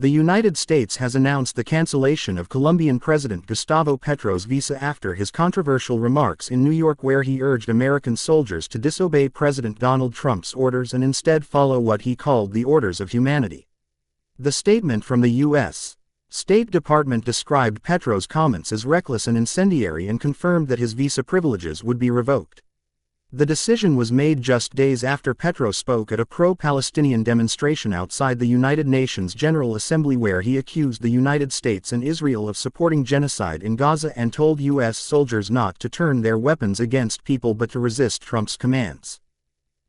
The United States has announced the cancellation of Colombian President Gustavo Petro's visa after his controversial remarks in New York, where he urged American soldiers to disobey President Donald Trump's orders and instead follow what he called the orders of humanity. The statement from the U.S. State Department described Petro's comments as reckless and incendiary and confirmed that his visa privileges would be revoked. The decision was made just days after Petro spoke at a pro-Palestinian demonstration outside the United Nations General Assembly, where he accused the United States and Israel of supporting genocide in Gaza and told U.S. soldiers not to turn their weapons against people but to resist Trump's commands.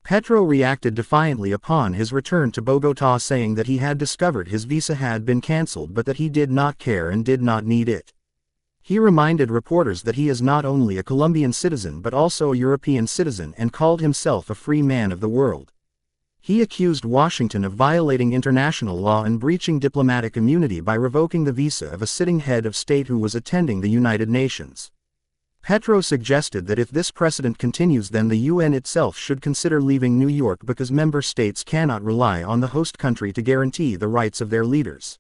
Petro reacted defiantly upon his return to Bogotá, saying that he had discovered his visa had been cancelled but that he did not care and did not need it. He reminded reporters that he is not only a Colombian citizen but also a European citizen and called himself a free man of the world. He accused Washington of violating international law and breaching diplomatic immunity by revoking the visa of a sitting head of state who was attending the United Nations. Petro suggested that if this precedent continues, then the UN itself should consider leaving New York because member states cannot rely on the host country to guarantee the rights of their leaders.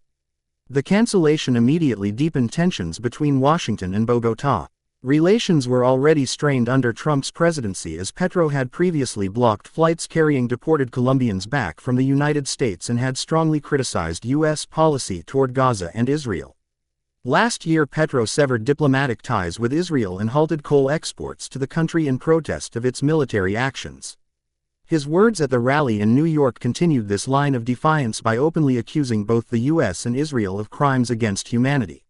The cancellation immediately deepened tensions between Washington and Bogotá. Relations were already strained under Trump's presidency, as Petro had previously blocked flights carrying deported Colombians back from the United States and had strongly criticized U.S. policy toward Gaza and Israel. Last year, Petro severed diplomatic ties with Israel and halted coal exports to the country in protest of its military actions. His words at the rally in New York continued this line of defiance by openly accusing both the U.S. and Israel of crimes against humanity.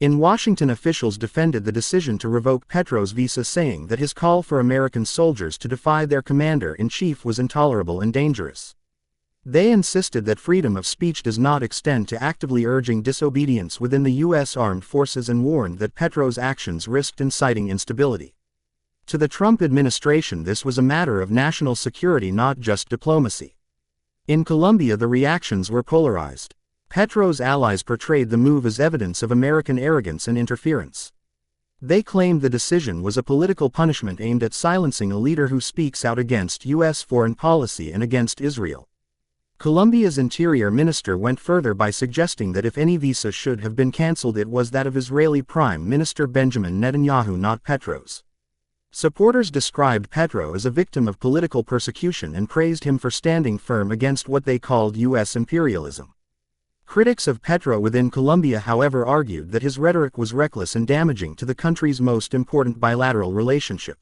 In Washington, officials defended the decision to revoke Petro's visa, saying that his call for American soldiers to defy their commander-in-chief was intolerable and dangerous. They insisted that freedom of speech does not extend to actively urging disobedience within the U.S. armed forces and warned that Petro's actions risked inciting instability. To the Trump administration, this was a matter of national security, not just diplomacy. In Colombia, the reactions were polarized. Petro's allies portrayed the move as evidence of American arrogance and interference. They claimed the decision was a political punishment aimed at silencing a leader who speaks out against U.S. foreign policy and against Israel. Colombia's interior minister went further by suggesting that if any visa should have been cancelled, it was that of Israeli Prime Minister Benjamin Netanyahu, not Petro's. Supporters described Petro as a victim of political persecution and praised him for standing firm against what they called U.S. imperialism. Critics of Petro within Colombia, however, argued that his rhetoric was reckless and damaging to the country's most important bilateral relationship.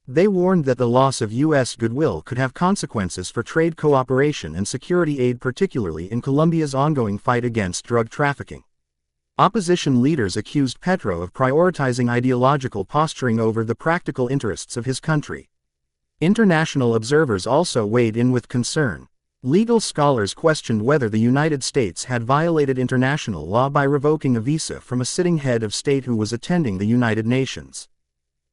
They warned that the loss of U.S. goodwill could have consequences for trade cooperation and security aid, particularly in Colombia's ongoing fight against drug trafficking. Opposition leaders accused Petro of prioritizing ideological posturing over the practical interests of his country. International observers also weighed in with concern. Legal scholars questioned whether the United States had violated international law by revoking a visa from a sitting head of state who was attending the United Nations.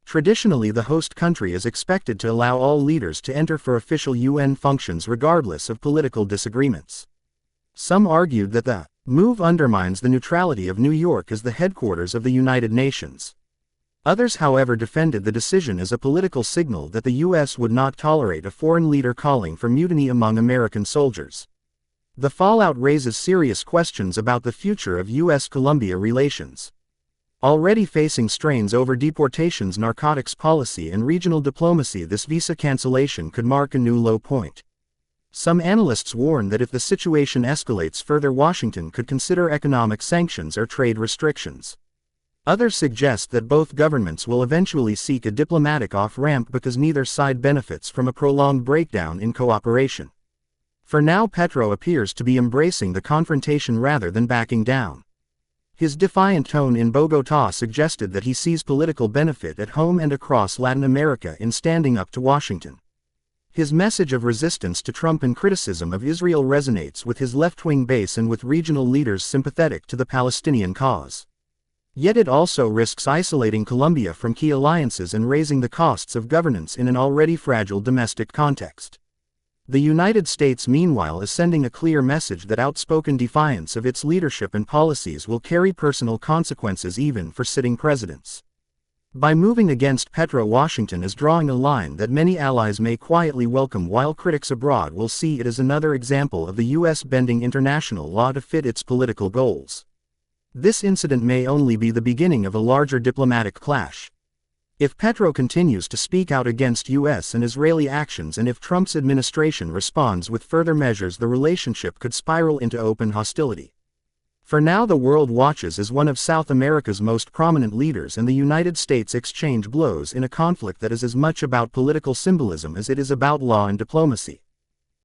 Traditionally, the host country is expected to allow all leaders to enter for official UN functions regardless of political disagreements. Some argued that the move undermines the neutrality of New York as the headquarters of the United Nations. Others, however, defended the decision as a political signal that the U.S. would not tolerate a foreign leader calling for mutiny among American soldiers. The fallout raises serious questions about the future of U.S.-Colombia relations. Already facing strains over deportations, narcotics policy, and regional diplomacy, this visa cancellation could mark a new low point. Some analysts warn that if the situation escalates further, Washington could consider economic sanctions or trade restrictions. Others suggest that both governments will eventually seek a diplomatic off-ramp because neither side benefits from a prolonged breakdown in cooperation. For now, Petro appears to be embracing the confrontation rather than backing down. His defiant tone in Bogotá suggested that he sees political benefit at home and across Latin America in standing up to Washington. His message of resistance to Trump and criticism of Israel resonates with his left-wing base and with regional leaders sympathetic to the Palestinian cause. Yet it also risks isolating Colombia from key alliances and raising the costs of governance in an already fragile domestic context. The United States, meanwhile, is sending a clear message that outspoken defiance of its leadership and policies will carry personal consequences even for sitting presidents. By moving against Petro, Washington is drawing a line that many allies may quietly welcome, while critics abroad will see it as another example of the U.S. bending international law to fit its political goals. This incident may only be the beginning of a larger diplomatic clash. If Petro continues to speak out against U.S. and Israeli actions, and if Trump's administration responds with further measures, the relationship could spiral into open hostility. For now, the world watches as one of South America's most prominent leaders and the United States exchange blows in a conflict that is as much about political symbolism as it is about law and diplomacy.